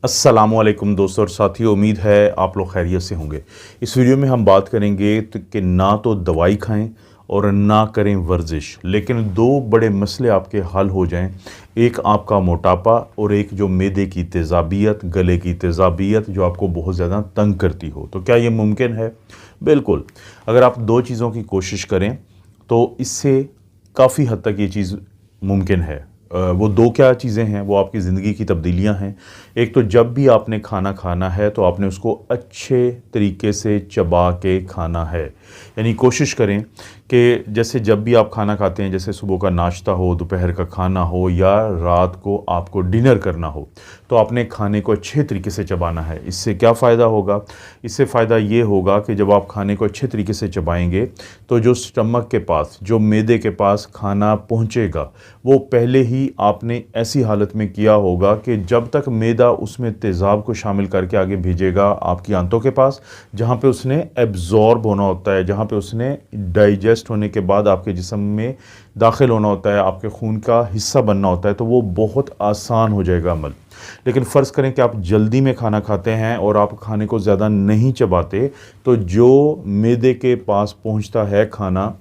अस्सलामुअलैकुम दोस्तों और साथियों, उम्मीद है आप लोग खैरियत से होंगे। इस वीडियो में हम बात करेंगे कि ना तो दवाई खाएं और ना करें वर्जिश, लेकिन दो बड़े मसले आपके हल हो जाएं। एक आपका मोटापा और एक जो मैदे की तेज़ाबियत, गले की तेज़ाबियत जो आपको बहुत ज़्यादा तंग करती हो। तो क्या ये मुमकिन है? बिल्कुल। अगर आप दो चीज़ों की कोशिश करें तो इससे काफ़ी हद तक ये चीज़ मुमकिन है। वो दो क्या चीज़ें हैं? वो आपकी ज़िंदगी की तब्दीलियाँ हैं। एक तो जब भी आपने खाना खाना है तो आपने उसको अच्छे तरीके से चबा के खाना है। यानी कोशिश करें कि जैसे जब भी आप खाना खाते हैं, जैसे सुबह का नाश्ता हो, दोपहर का खाना हो या रात को आपको डिनर करना हो, तो आपने खाने को अच्छे तरीके से चबाना है। इससे क्या फ़ायदा होगा? इससे फ़ायदा ये होगा कि जब आप खाने को अच्छे तरीके से चबाएंगे तो जो स्टमक के पास, जो मैदे के पास खाना पहुंचेगा, वो पहले ही आपने ऐसी हालत में किया होगा कि जब तक मैदा उसमें तेज़ाब को शामिल करके आगे भेजेगा आपकी आंतों के पास, जहाँ पे उसने एब्ज़ॉर्ब होना होता है, जहाँ पे उसने डाइजेस्ट होने के बाद आपके जिस्म में दाखिल होना होता है, आपके खून का हिस्सा बनना होता है, तो वो बहुत आसान हो जाएगा अमल। लेकिन फ़र्ज़ करें कि आप जल्दी में खाना खाते हैं और आप खाने को ज़्यादा नहीं चबाते, तो जो मैदे के पास पहुंचता है खाना,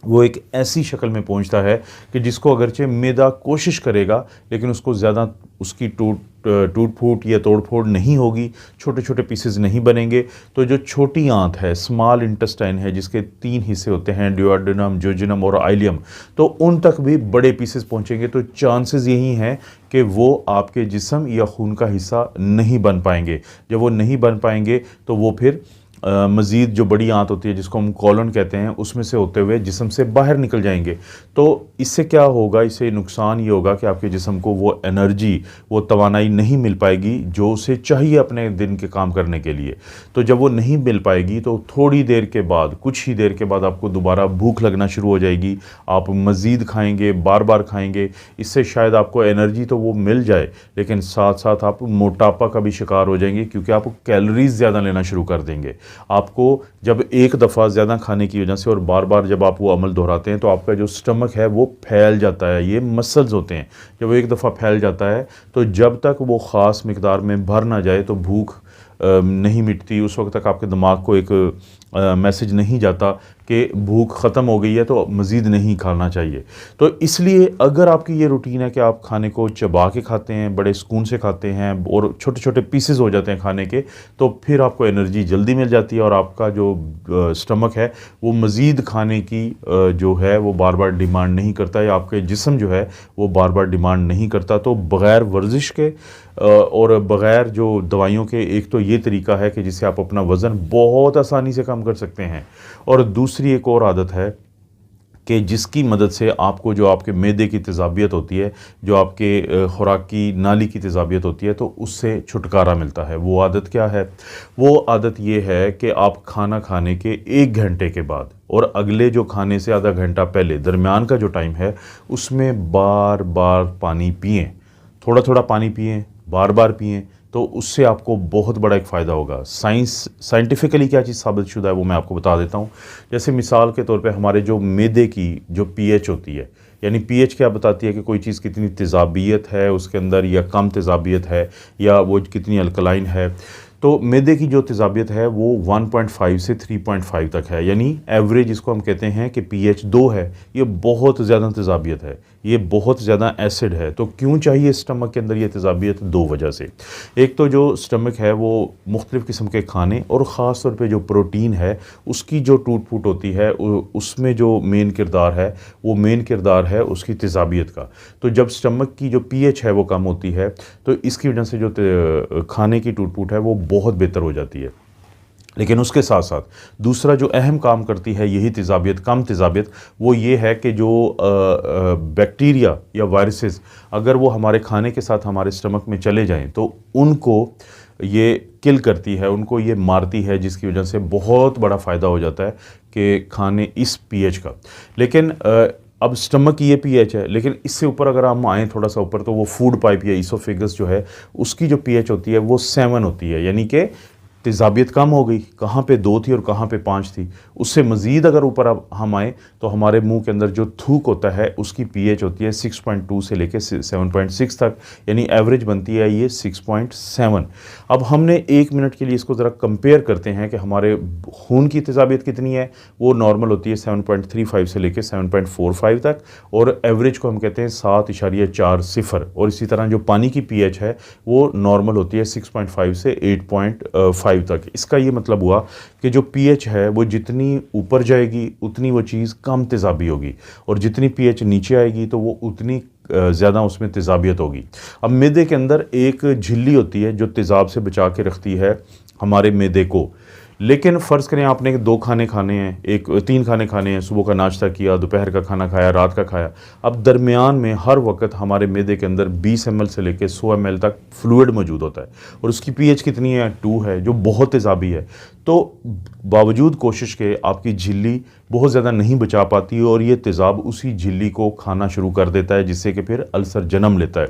वो एक ऐसी शक्ल में पहुंचता है कि जिसको अगरचे मैदा कोशिश करेगा लेकिन उसको ज़्यादा उसकी टूट फूट या तोड़ फोड़ नहीं होगी, छोटे छोटे पीसेस नहीं बनेंगे। तो जो छोटी आंत है, स्मॉल इंटेस्टाइन है, जिसके 3 हिस्से होते हैं, ड्यूओडेनम, जोजिनम और आइलियम, तो उन तक भी बड़े पीसेस पहुंचेंगे। तो चांसेस यही हैं कि वो आपके जिस्म या खून का हिस्सा नहीं बन पाएंगे। जब वो नहीं बन पाएंगे तो वो फिर मज़ीद जो बड़ी आंत होती है, जिसको हम कॉलन कहते हैं, उसमें से होते हुए जिस्म से बाहर निकल जाएंगे। तो इससे क्या होगा? इससे नुकसान ये होगा कि आपके जिस्म को वो एनर्जी, वो तवानाई नहीं मिल पाएगी जो उसे चाहिए अपने दिन के काम करने के लिए। तो जब वो नहीं मिल पाएगी तो थोड़ी देर के बाद, कुछ ही देर के बाद आपको दोबारा भूख लगना शुरू हो जाएगी। आप मज़ीद खाएंगे, बार बार खाएंगे। इससे शायद आपको एनर्जी तो वो मिल जाए, लेकिन साथ साथ आप मोटापा का भी शिकार हो जाएंगे, क्योंकि आप कैलोरीज ज़्यादा लेना शुरू कर देंगे। आपको जब एक दफ़ा ज़्यादा खाने की वजह से और बार बार जब आप वो अमल दोहराते हैं तो आपका जो स्टमक है वो फैल जाता है। ये मसल्स होते हैं, जब एक दफ़ा फैल जाता है तो जब तक वो ख़ास मिकदार में भर ना जाए तो भूख नहीं मिटती। उस वक्त तक आपके दिमाग को एक मैसेज नहीं जाता कि भूख ख़त्म हो गई है, तो मज़ीद नहीं खाना चाहिए। तो इसलिए अगर आपकी ये रूटीन है कि आप खाने को चबा के खाते हैं, बड़े सुकून से खाते हैं और छोटे छोटे पीसेस हो जाते हैं खाने के, तो फिर आपको एनर्जी जल्दी मिल जाती है और आपका जो स्टमक है वो मज़ीद खाने की जो है वो बार बार डिमांड नहीं करता, या आपके जिस्म जो है वो बार बार डिमांड नहीं करता। तो बग़ैर वर्जिश के और बग़ैर जो दवाइयों के, एक तो ये तरीका है कि जिससे आप अपना वज़न बहुत आसानी से कम कर सकते हैं, और दूसरी एक और आदत है कि जिसकी मदद से आपको जो आपके मैदे की तेज़ाबियत होती है, जो आपके खुराकी नाली की तेज़ाबियत होती है, तो उससे छुटकारा मिलता है। वो आदत क्या है? वो आदत ये है कि आप खाना खाने के 1 घंटे के बाद और अगले जो खाने से आधा घंटा पहले दरमियान का जो टाइम है, उसमें बार बार पानी पिएँ। थोड़ा थोड़ा पानी पिएँ, बार बार पिएँ, तो उससे आपको बहुत बड़ा एक फ़ायदा होगा। साइंटिफिकली क्या चीज़ साबित शुदा है वो मैं आपको बता देता हूँ। जैसे मिसाल के तौर पे हमारे जो मैदे की जो पीएच होती है, यानी पीएच क्या बताती है कि कोई चीज़ कितनी तेज़ाबियत है उसके अंदर, या कम तेज़ाबियत है, या वो कितनी अल्कलाइन है। तो मैदे की जो तेज़ाबियत है वो 1.5 से 3.5 तक है, यानी एवरेज इसको हम कहते हैं कि पीएच 2 है। ये बहुत ज़्यादा तेज़ाबियत है, ये बहुत ज़्यादा एसिड है। तो क्यों चाहिए स्टमक के अंदर ये तेज़ाबियत? 2 वजह से। एक तो जो स्टमक है वो मुख्तलिफ़ किस्म के खाने और ख़ास तौर पे जो प्रोटीन है उसकी जो टूट फूट होती है, उसमें जो मेन किरदार है, वो मेन किरदार है उसकी तेज़ाबियत का। तो जब स्टमक की जो पीएच है वो कम होती है, तो इसकी वजह से जो खाने की टूट फूट है वो बहुत बेहतर हो जाती है। लेकिन उसके साथ साथ दूसरा जो अहम काम करती है यही तेज़ाबियत, कम तेज़ाबियत, वो ये है कि जो बैक्टीरिया या वायरसेस अगर वो हमारे खाने के साथ हमारे स्टमक में चले जाएं तो उनको ये किल करती है, उनको ये मारती है, जिसकी वजह से बहुत बड़ा फ़ायदा हो जाता है कि खाने इस पीएच का। लेकिन अब स्टमक की ये पीएच है, लेकिन इससे ऊपर अगर हम आएँ थोड़ा सा ऊपर, तो वो फूड पाइप या ईसोफेगस जो है उसकी जो पीएच होती है वो 7 होती है, यानी कि तेज़ाबियत कम हो गई, कहाँ पे 2 थी और कहाँ पे 5 थी। उससे मज़ीद अगर ऊपर अब हम आएँ तो हमारे मुंह के अंदर जो थूक होता है उसकी पीएच होती है 6.2 से लेके 7.6 तक, यानी एवरेज बनती है ये 6.7। अब हमने 1 मिनट के लिए इसको ज़रा कंपेयर करते हैं कि हमारे खून की तेज़ाबियत कितनी है। वो नॉर्मल होती है 7.35 से लेके 7.45 तक, और एवरेज को हम कहते हैं 7.40, और इसी तरह जो पानी की पीएच है वो नॉर्मल होती है 6.5 से 8.5 तक। इसका ये मतलब हुआ कि जो पीएच है वो जितनी ऊपर जाएगी उतनी वो चीज़ कम तेज़ाबी होगी, और जितनी पीएच नीचे आएगी तो वो उतनी ज़्यादा उसमें तेज़ाबियत होगी। अब मैदे के अंदर एक झिल्ली होती है जो तेज़ाब से बचा के रखती है हमारे मैदे को। लेकिन फ़र्ज़ करें आपने 2 खाने खाने हैं, 3 खाने खाने हैं, सुबह का नाश्ता किया, दोपहर का खाना खाया, रात का खाया। अब दरमियान में हर वक्त हमारे मैदे के अंदर 20 ml से लेकर 100 ml तक फ्लूइड मौजूद होता है, और उसकी पीएच कितनी है 2 है, जो बहुत तेज़ाबी है। तो बावजूद कोशिश के आपकी झिल्ली बहुत ज़्यादा नहीं बचा पाती, और ये तेज़ाब उसी झिल्ली को खाना शुरू कर देता है, जिससे कि फिर अल्सर जन्म लेता है।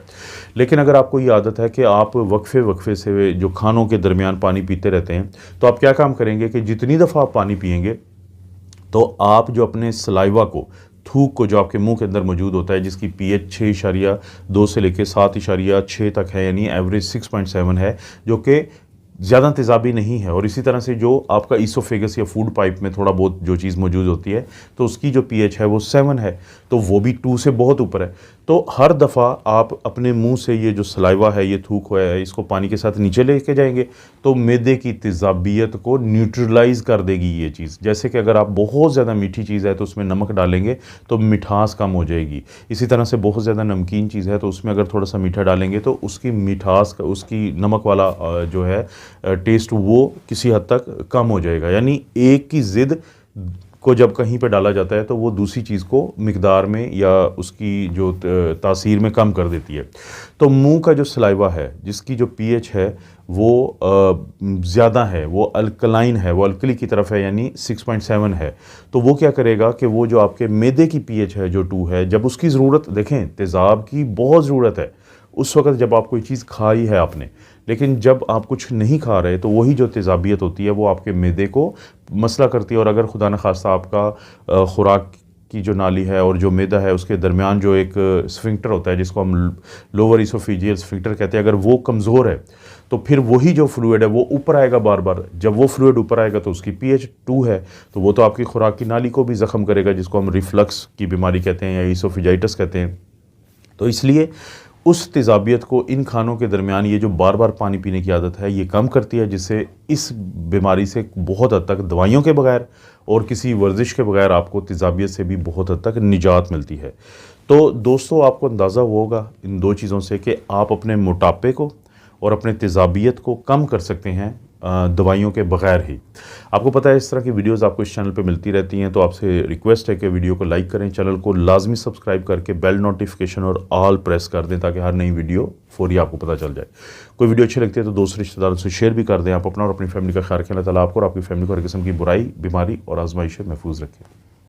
लेकिन अगर आपको ये आदत है कि आप वक्फे वक्फे से जो खानों के दरमियान पानी पीते रहते हैं, तो आप क्या काम करेंगे कि जितनी दफ़ा आप पानी पिएंगे तो आप जो अपने सलाइवा को, थूक को जो आपके मुंह के अंदर मौजूद होता है, जिसकी पीएच 6.2 से लेकर 7.6 तक है, यानी एवरेज 6.7 है, जो कि ज़्यादा तेज़ाबी नहीं है। और इसी तरह से जो आपका ईसोफेगस या फूड पाइप में थोड़ा बहुत जो चीज़ मौजूद होती है, तो उसकी जो पीएच है वो 7 है, तो वो भी 2 से बहुत ऊपर है। तो हर दफ़ा आप अपने मुंह से ये जो सलाइवा है, ये थूक है, इसको पानी के साथ नीचे लेके जाएंगे तो मैदे की तेज़ाबियत को न्यूट्रलाइज़ कर देगी ये चीज़। जैसे कि अगर आप बहुत ज़्यादा मीठी चीज़ है तो उसमें नमक डालेंगे तो मिठास कम हो जाएगी। इसी तरह से बहुत ज़्यादा नमकीन चीज़ है तो उसमें अगर थोड़ा सा मीठा डालेंगे तो उसकी मिठास, उसकी नमक वाला जो है टेस्ट, वो किसी हद तक कम हो जाएगा। यानी एक की ज़िद को जब कहीं पे डाला जाता है तो वो दूसरी चीज़ को मिकदार में या उसकी जो तासीर में कम कर देती है। तो मुंह का जो सलाइवा है, जिसकी जो पीएच है वो ज़्यादा है, वो अल्कलाइन है, वो अल्कली की तरफ है, यानी 6.7 है, तो वो क्या करेगा कि वो जो आपके मैदे की पीएच है जो 2 है, जब उसकी ज़रूरत, देखें तेज़ाब की बहुत ज़रूरत है उस वक्त जब आप कोई चीज़ खाई है आपने, लेकिन जब आप कुछ नहीं खा रहे तो वही जो तेज़ाबियत होती है वो आपके मैदे को मसला करती है। और अगर खुदा न खास्ता आपका खुराक की जो नाली है और जो मैदा है उसके दरमियान जो एक स्फिंक्टर होता है, जिसको हम लोअर इसोफेजियल स्फिंक्टर कहते हैं, अगर वो कमज़ोर है तो फिर वही जो फ्लूइड है वो ऊपर आएगा बार बार। जब वो फ्लूइड ऊपर आएगा तो उसकी पीएच 2 है, तो वो तो आपकी खुराक की नाली को भी ज़ख्म करेगा, जिसको हम रिफ्लक्स की बीमारी कहते हैं या इसोफेजाइटिस कहते हैं। तो इसलिए उस तेज़ाबियत को इन खानों के दरमियान ये जो बार बार पानी पीने की आदत है ये कम करती है, जिससे इस बीमारी से बहुत हद तक दवाइयों के बगैर और किसी वर्जिश के बगैर आपको तेज़ाबियत से भी बहुत हद तक निजात मिलती है। तो दोस्तों, आपको अंदाज़ा होगा इन 2 चीज़ों से कि आप अपने मोटापे को और अपने तेज़ाबियत को कम कर सकते हैं दवाइयों के बगैर ही। आपको पता है इस तरह की वीडियोस आपको इस चैनल पे मिलती रहती हैं, तो आपसे रिक्वेस्ट है कि वीडियो को लाइक करें, चैनल को लाजमी सब्सक्राइब करके बेल नोटिफिकेशन और ऑल प्रेस कर दें, ताकि हर नई वीडियो फौरी आपको पता चल जाए। कोई वीडियो अच्छी लगती है तो दोस्त रिश्तेदारों से शेयर भी कर दें। आप अपना और अपनी फैमिली का ख्याल रखें। अल्लाह ताला आपको और आपकी फैमिली को हर किस्म की बुराई, बीमारी और आजमाइश से महफूज रखें।